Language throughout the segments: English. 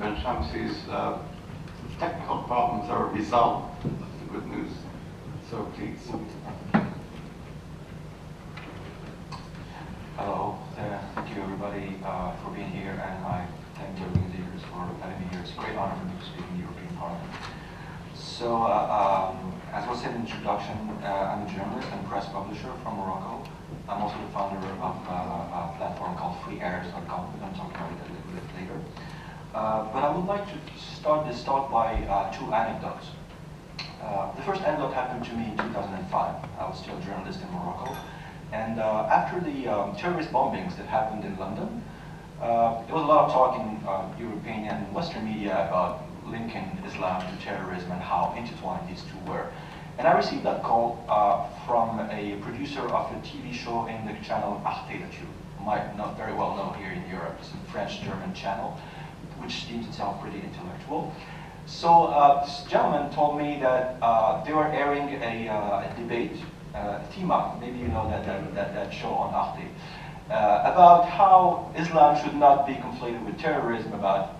when Shamsi's technical problems are resolved. That's the good news. So please. Hello, thank you everybody for being here, and I thank the organizers for having me here. It's a great honor for me to speak in the European Parliament. So, as was said in the introduction, I'm a journalist and press publisher from Morocco. I'm also the founder of a platform called freeairs.com. We're going to talk about it a little bit later. But I would like to start this talk by two anecdotes. The first anecdote happened to me in 2005. I was still a journalist in Morocco. And after the terrorist bombings that happened in London, there was a lot of talk in European and Western media about linking Islam to terrorism and how intertwined these two were. And I received that call from a producer of a TV show in the channel Arte that you might not very well know here in Europe. It's a French-German channel, which deems itself pretty intellectual. So this gentleman told me that they were airing a debate, Tima, maybe you know that show on Arte, about how Islam should not be conflated with terrorism, about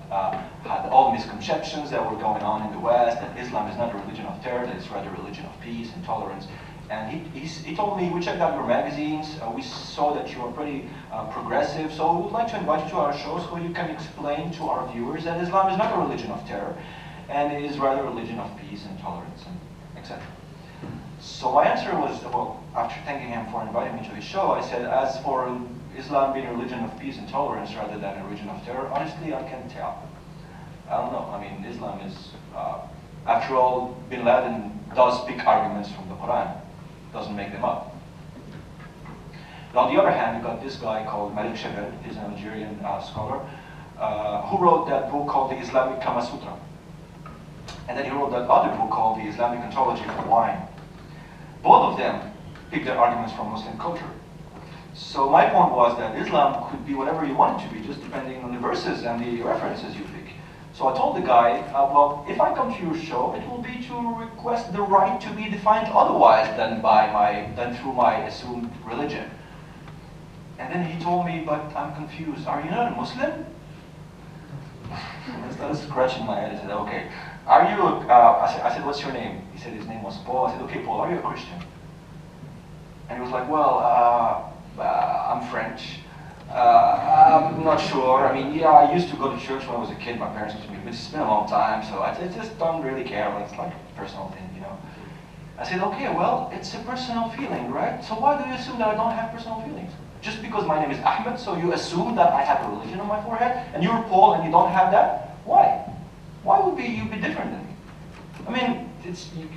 all the misconceptions that were going on in the West, that Islam is not a religion of terror, that it's rather a religion of peace and tolerance. And he told me, we checked out your magazines, we saw that you are pretty progressive, so we would like to invite you to our show so you can explain to our viewers that Islam is not a religion of terror, and it is rather a religion of peace and tolerance, and etc. So my answer was, well, after thanking him for inviting me to his show, I said, as for Islam being a religion of peace and tolerance rather than a religion of terror, honestly, I can't tell. I don't know. I mean, Islam is, after all, Bin Laden does pick arguments from the Quran, doesn't make them up. But on the other hand, you got this guy called Malik Shebel, he's an Algerian scholar, who wrote that book called the Islamic Kama Sutra. And then he wrote that other book called the Islamic Ontology for Wine. Both of them pick their arguments from Muslim culture. So my point was that Islam could be whatever you want it to be, just depending on the verses and the references you pick. So I told the guy, well, if I come to your show, it will be to request the right to be defined otherwise than through my assumed religion. And then he told me, but I'm confused. Are you not a Muslim? I started scratching my head. I said, okay. Are you? I said, what's your name? He said his name was Paul. I said, okay, Paul, are you a Christian? And he was like, well, I'm French. I'm not sure. I mean, yeah, I used to go to church when I was a kid. My parents used to me, but it's been a long time, so I just don't really care. It's like a personal thing, you know. I said, okay, well, it's a personal feeling, right? So why do you assume that I don't have personal feelings? Just because my name is Ahmed, so you assume that I have a religion on my forehead, and you're Paul and you don't have that? Why? Why would you be different than me? I mean,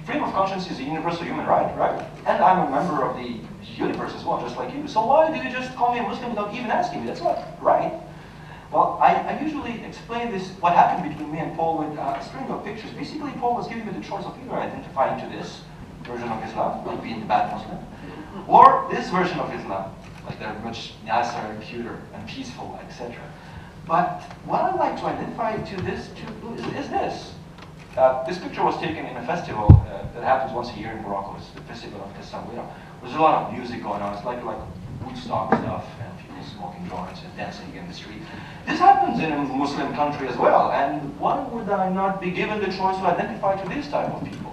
freedom of conscience is a universal human right, right? And I'm a member of the universe as well, just like you. So why do you just call me a Muslim without even asking me? That's not right. Well, I usually explain this, what happened between me and Paul, with a string of pictures. Basically, Paul was giving me the choice of either identifying to this version of Islam, like being the bad Muslim, or this version of Islam, like they're much nicer and cuter and peaceful, etc. But what I like to identify to this is this. This picture was taken in a festival that happens once a year in Morocco. It's the festival of Dessambr. There's a lot of music going on. It's like Woodstock stuff, and people smoking joints and dancing in the street. This happens in a Muslim country as well. And why would I not be given the choice to identify to this type of people?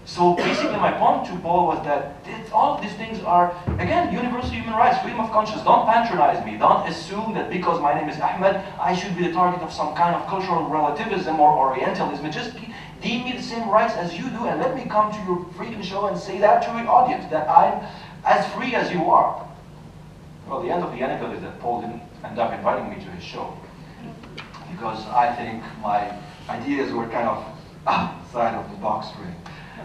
So basically my point to Paul was that all of these things are, again, universal human rights, freedom of conscience. Don't patronize me. Don't assume that because my name is Ahmed, I should be the target of some kind of cultural relativism or Orientalism. Just deem me the same rights as you do, and let me come to your freaking show and say that to your audience, that I'm as free as you are. Well, the end of the anecdote is that Paul didn't end up inviting me to his show, because I think my ideas were kind of outside of the box, really.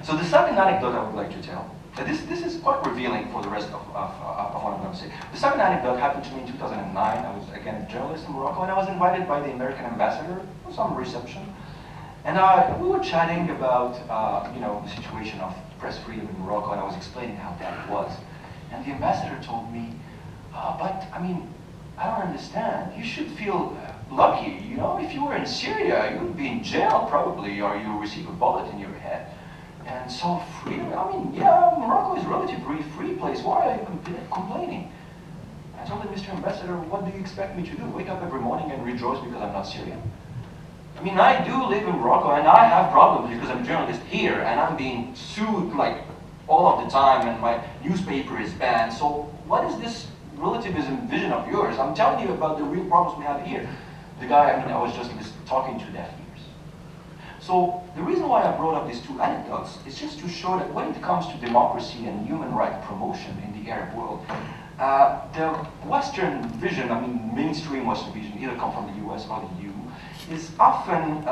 So the second anecdote I would like to tell, this is quite revealing for the rest of what I'm going to say. The second anecdote happened to me in 2009. I was, again, a journalist in Morocco, and I was invited by the American ambassador for some reception. And we were chatting about, the situation of press freedom in Morocco, and I was explaining how bad it was. And the ambassador told me, but, I mean, I don't understand. You should feel lucky, you know? If you were in Syria, you would be in jail, probably, or you would receive a bullet in your head. And so freedom, I mean, yeah, Morocco is a relatively free place. Why are you complaining? I told him, Mr. Ambassador, what do you expect me to do? Wake up every morning and rejoice because I'm not Syrian? I mean, I do live in Morocco, and I have problems because I'm a journalist here, and I'm being sued like all of the time, and my newspaper is banned. So what is this relativism vision of yours? I'm telling you about the real problems we have here. The guy, I was just talking to that years. So the reason why I brought up these two anecdotes is just to show that when it comes to democracy and human rights promotion in the Arab world, the Western vision, I mean mainstream Western vision, either come from the US or the EU, is often,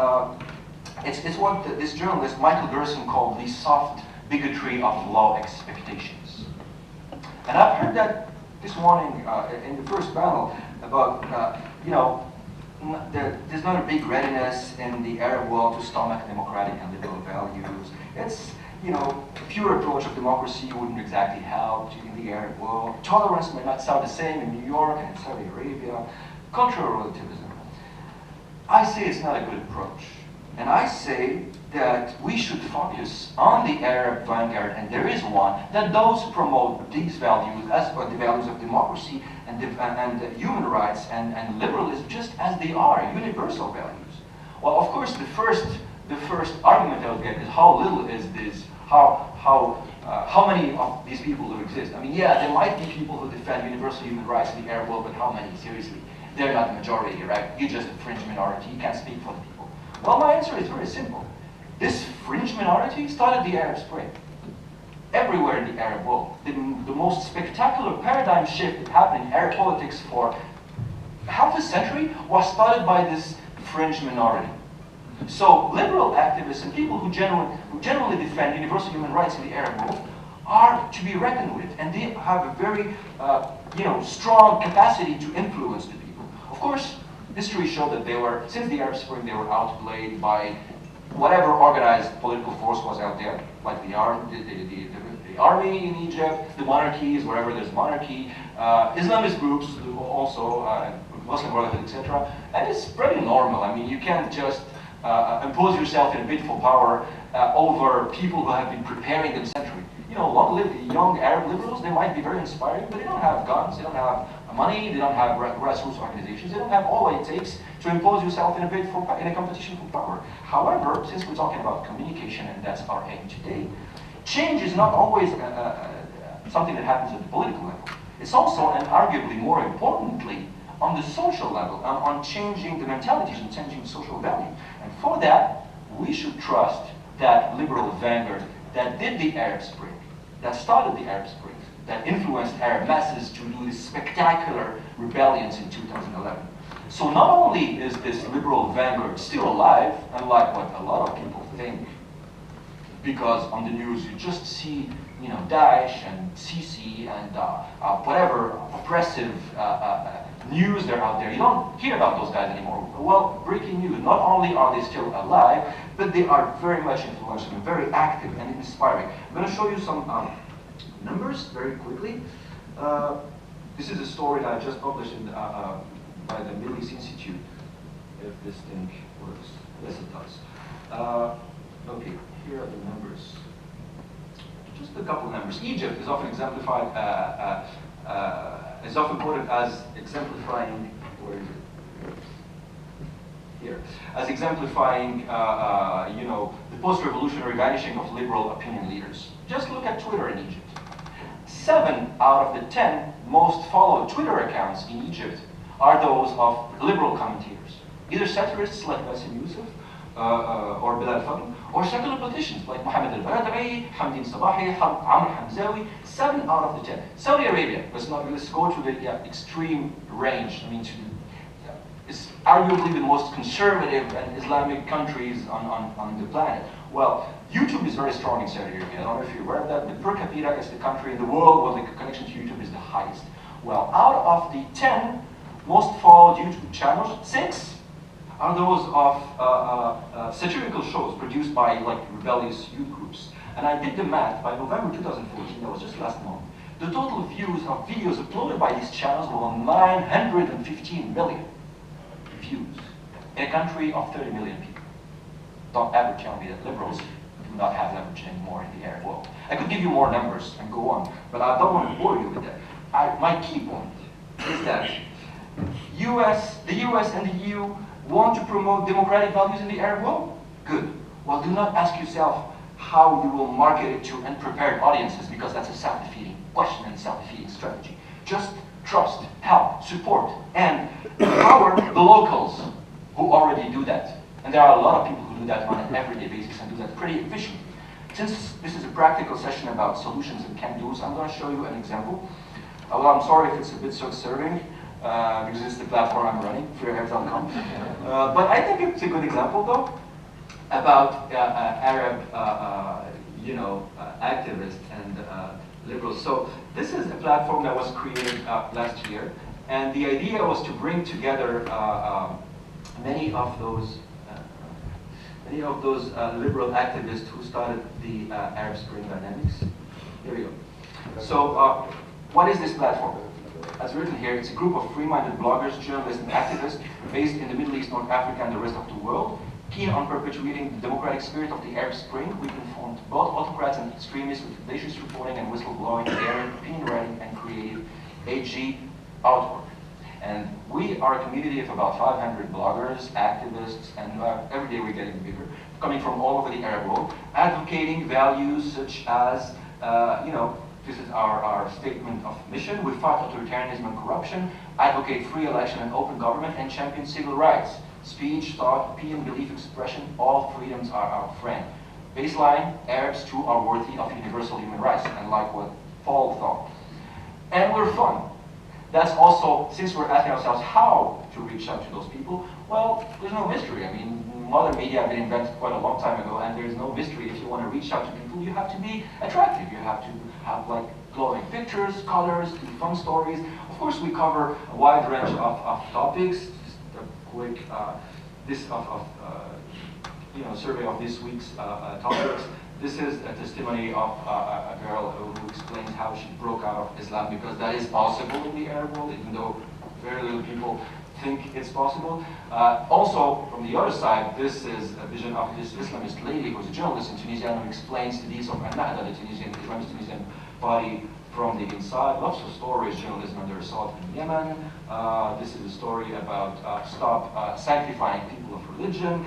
it's what this journalist Michael Gerson called the soft bigotry of law expectations. And I've heard that this morning in the first panel about, there's not a big readiness in the Arab world to stomach democratic and liberal values. It's, a pure approach of democracy wouldn't exactly help in the Arab world. Tolerance may not sound the same in New York and in Saudi Arabia. Cultural relativism. I say it's not a good approach. And I say that we should focus on the Arab vanguard, and there is one, that those promote these values as the values of democracy and human rights and liberalism just as they are, universal values. Well, of course, the first argument I would get is how little is this, how many of these people do exist? I mean, yeah, there might be people who defend universal human rights in the Arab world, but how many, seriously? They're not the majority, right? You're just a fringe minority, you can't speak for the people. Well, my answer is very simple. This fringe minority started the Arab Spring. Everywhere in the Arab world. The most spectacular paradigm shift that happened in Arab politics for half a century was started by this fringe minority. So liberal activists and people who generally defend universal human rights in the Arab world are to be reckoned with, and they have a very strong capacity to influence the people. Of course, history showed that since the Arab Spring, they were outplayed by whatever organized political force was out there, like the army in Egypt, the monarchies, wherever there's monarchy, Islamist groups also, Muslim Brotherhood, etc. And it's pretty normal. I mean, you can't just impose yourself in a bid for power over people who have been preparing them centuries. Long-lived young Arab liberals, they might be very inspiring, but they don't have guns, they don't have money, they don't have grassroots organizations, they don't have all it takes to impose yourself in a competition for power. However, since we're talking about communication, and that's our aim today, change is not always something that happens at the political level. It's also, and arguably more importantly, on the social level, on changing the mentalities and changing social value. And for that, we should trust that liberal vanguard that did the Arab Spring, that started the Arab Spring, that influenced Arab masses to do these spectacular rebellions in 2011. So not only is this liberal vanguard still alive, unlike what a lot of people think, because on the news you just see, Daesh and Sisi and whatever oppressive news they're out there. You don't hear about those guys anymore. Well, breaking news, not only are they still alive, but they are very much influential and very active and inspiring. I'm going to show you some numbers very quickly. This is a story that I just published by the Middle East Institute, if this thing works. Yes, it does. Okay, here are the numbers. Just a couple numbers. Egypt is often exemplified, is often quoted as exemplifying, where is it? Here, as exemplifying, the post-revolutionary vanishing of liberal opinion leaders. Just look at Twitter in Egypt. 7 out of the 10 most followed Twitter accounts in Egypt are those of liberal commentators, either satirists like Bassem Youssef or Bilal Fadl, or secular politicians like Mohammed al-Baradei, Hamdin Sabahi, Amr Hamzawi. 7 out of the 10. Saudi Arabia, let's go to the extreme range. I mean, it's arguably the most conservative and Islamic countries on the planet. Well, YouTube is very strong in Saudi Arabia. I don't know if you're aware of that, but per capita is the country in the world where the connection to YouTube is the highest. Well, out of the 10 most followed YouTube channels, 6 are those of satirical shows produced by rebellious youth groups. And I did the math. By November 2014, that was just last month, the total views of videos uploaded by these channels were 915 million views in a country of 30 million people. Don't ever tell me that liberals do not have leverage anymore in the Arab world. I could give you more numbers and go on, but I don't want to bore you with that. My key point is that the US and the EU Want to promote democratic values in the Arab world? Good. Well, do not ask yourself how you will market it to unprepared audiences, because that's a self-defeating question and self-defeating strategy. Just trust, help, support, and empower the locals who already do that. And there are a lot of people who do that on an everyday basis and do that pretty efficiently. Since this is a practical session about solutions and can-dos, I'm going to show you an example. Well, I'm sorry if it's a bit self-serving, because it's the platform I'm running, freearab.com. But I think it's a good example, though, about Arab, activists and liberals. So this is a platform that was created last year, and the idea was to bring together many of those liberal activists who started the Arab Spring dynamics. Here we go. So what is this platform? As written here, it's a group of free-minded bloggers, journalists, and activists based in the Middle East, North Africa, and the rest of the world, keen on perpetuating the democratic spirit of the Arab Spring. We confront both autocrats and extremists with audacious reporting and whistleblowing, daring, opinion writing, and creative AG artwork. And we are a community of about 500 bloggers, activists, and every day we're getting bigger, coming from all over the Arab world, advocating values such as, this is our statement of mission. We fight authoritarianism and corruption, advocate free election and open government, and champion civil rights. Speech, thought, opinion, belief, expression, all freedoms are our friend. Baseline, Arabs too are worthy of universal human rights, unlike what Paul thought. And we're fun. That's also, since we're asking ourselves how to reach out to those people, well, there's no mystery. I mean, modern media have been invented quite a long time ago, and there's no mystery. If you want to reach out to people, you have to be attractive. You have to have like glowing pictures, colors, fun stories. Of course, we cover a wide range of topics. Just a quick survey of this week's topics. This is a testimony of a girl who explains how she broke out of Islam, because that is possible in the Arab world, even though very little people think it's possible. Also, from the other side, this is a vision of this Islamist lady who's a journalist in Tunisia who explains the deeds of Ahmad, the Islamist Tunisian party, from the inside. Lots of stories, journalism under assault in Yemen. This is a story about stop sanctifying people of religion,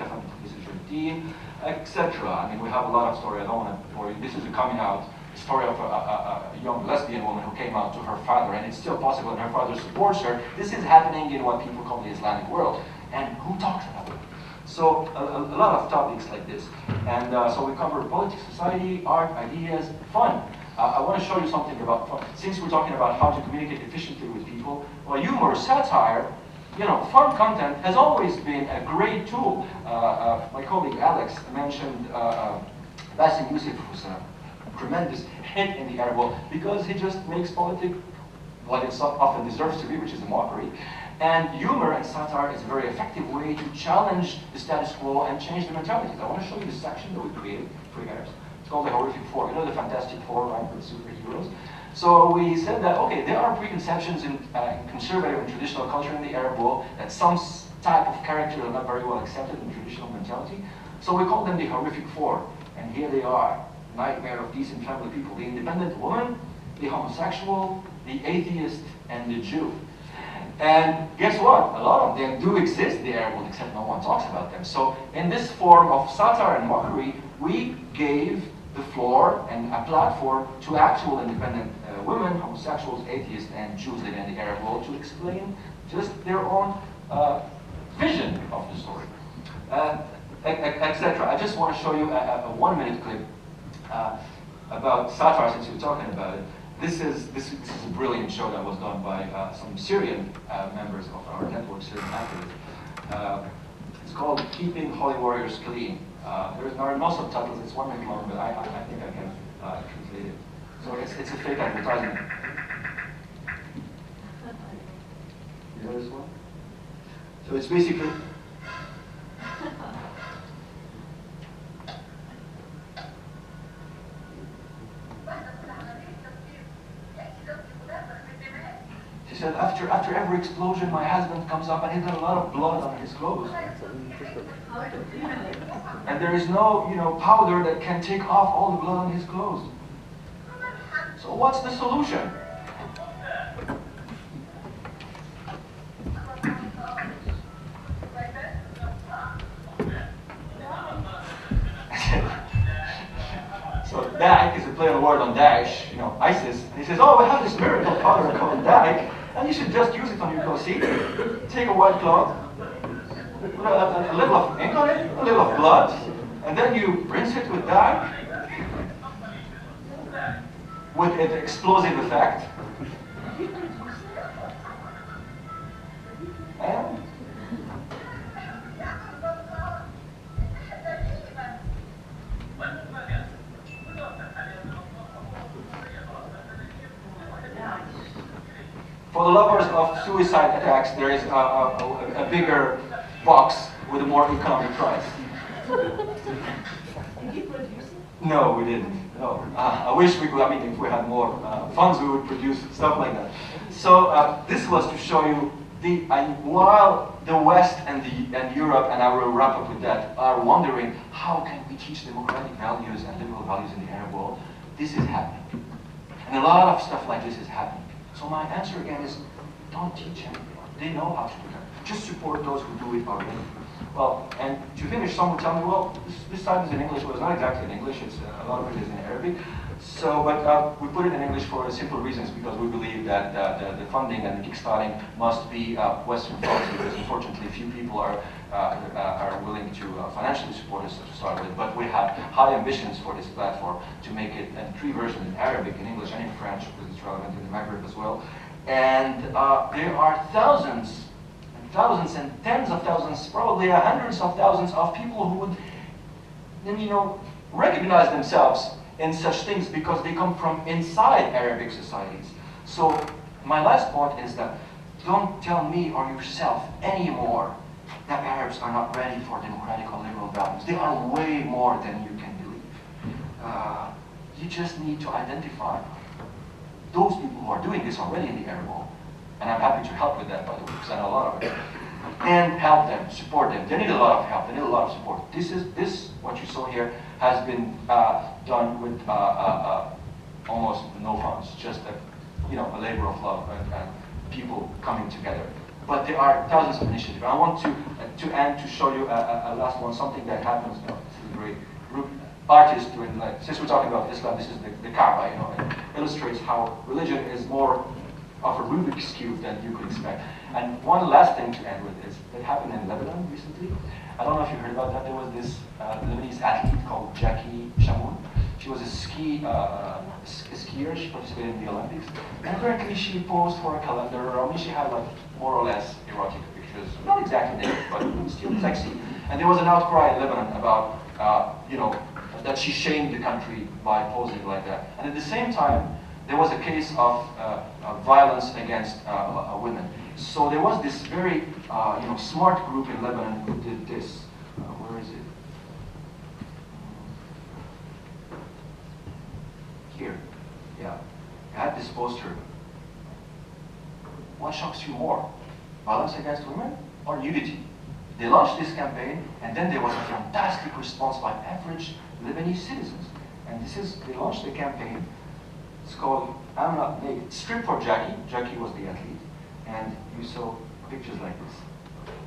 etc. I mean, we have a lot of stories. I don't want to bore you. This is a coming out story of a young lesbian woman who came out to her father, and it's still possible, and her father supports her. This is happening in what people call the Islamic world. And who talks about it? So a lot of topics like this. And so we cover politics, society, art, ideas, fun. I want to show you something about fun. Since we're talking about how to communicate efficiently with people, well, humor, satire, fun content has always been a great tool. My colleague Alex mentioned Bassem Youssef, who's a tremendous hit in the Arab world, because he just makes politics what it often deserves to be, which is a mockery. And humor and satire is a very effective way to challenge the status quo and change the mentalities. I want to show you this section that we created for Arabs. It's called the Horrific Four. The Fantastic Four, right, for the superheroes. So we said that, okay, there are preconceptions in conservative and traditional culture in the Arab world that some type of character are not very well accepted in traditional mentality. So we call them the Horrific Four. And here they are, nightmare of decent family people. The independent woman, the homosexual, the atheist, and the Jew. And guess what? A lot of them do exist in the Arab world, except no one talks about them. So in this form of satire and mockery, we gave the floor and a platform to actual independent women, homosexuals, atheists, and Jews living in the Arab world to explain just their own vision of the story, etc. I just want to show you a 1-minute clip about satire, since we're talking about it. This is a brilliant show that was done by some Syrian members of our network, Syrian activists. It's called Keeping Holy Warriors Clean. There are no subtitles, it's 1 minute long, but I think I can translate it. So it's a fake advertisement. You know this one? So it's basically... She said, after every explosion, my husband comes up and he's got a lot of blood on his clothes. And there is no, powder that can take off all the blood on his clothes. So what's the solution? Daik is a play on word on Daesh, you know, ISIS. And he says, oh, we have this miracle powder called Daik, and you should just use it on your clothes. See, take a white cloth, put a little of ink on it, a little of blood, and then you rinse it with Daik, with an explosive effect. And for the lovers of suicide attacks, there is a bigger box with a more economic price. Did you produce it? No, we didn't. No. I wish we could. I mean, if we had more funds, we would produce stuff like that. So this was to show you while the West and Europe, and I will wrap up with that, are wondering how can we teach democratic values and liberal values in the Arab world, this is happening. And a lot of stuff like this is happening. So my answer again is, don't teach anyone. They know how to do that. Just support those who do it already. Well, and to finish, some will tell me, well, this side is in English. Well, it's not exactly in English. It's a lot of it is in Arabic. So, but we put it in English for simple reasons, because we believe that the funding and the kickstarting must be Western focused, because unfortunately few people are willing to financially support us to start with. But we have high ambitions for this platform to make it in 3 versions, in Arabic, in English, and in French, because it's relevant in the Maghreb as well. And there are thousands and thousands and tens of thousands, probably hundreds of thousands of people who would, you know, recognize themselves in such things because they come from inside Arabic societies. So my last point is that don't tell me or yourself anymore that Arabs are not ready for democratic or liberal values. They are way more than you can believe. You just need to identify those people who are doing this already in the Arab world. And I'm happy to help with that, by the way, because I know a lot of it. And help them, support them. They need a lot of help, they need a lot of support. This, what you saw here, has been done with almost no funds, just a labor of love and people coming together. But there are thousands of initiatives. I want to end to show you a last one, something that happens. This is a great group artist doing, like, since we're talking about Islam, this is the Kaaba, it illustrates how religion is more of a Rubik's Cube than you could expect. And one last thing to end with is, it happened in Lebanon recently. I don't know if you heard about that. There was this Lebanese athlete called Jackie Shamoun. She was a skier. She participated in the Olympics. And apparently she posed for a calendar. I mean, she had like more or less erotic pictures. Not exactly naked, but still sexy. And there was an outcry in Lebanon about, that she shamed the country by posing like that. And at the same time, there was a case of violence against women. So there was this very, smart group in Lebanon who did this. Where is it? Here. Yeah. I had this poster. What shocks you more? Violence against women or nudity? They launched this campaign, and then there was a fantastic response by average Lebanese citizens. And they launched the campaign. It's called I'm Not Naked. Strip for Jackie. Jackie was the athlete. And you saw pictures like this.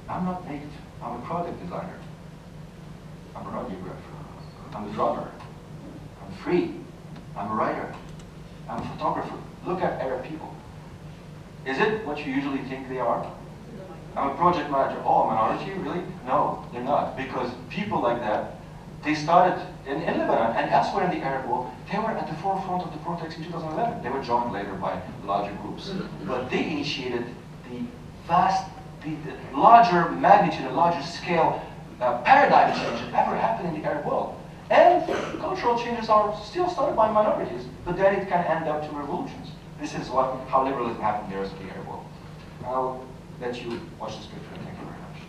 I'm not naked. I'm a product designer. I'm a radiographer. I'm a drummer. I'm free. I'm a writer. I'm a photographer. Look at Arab people. Is it what you usually think they are? I'm a project manager. Oh, a minority? Really? No, they're not. Because people like that, they started in Lebanon and elsewhere in the Arab world. They were at the forefront of the protests in 2011. They were joined later by larger groups. But they initiated the larger magnitude and larger scale paradigm change that ever happened in the Arab world. And cultural changes are still started by minorities, but then it can end up to revolutions. This is how liberalism happened in the rest of the Arab world. I'll let you watch this picture. Thank you very much.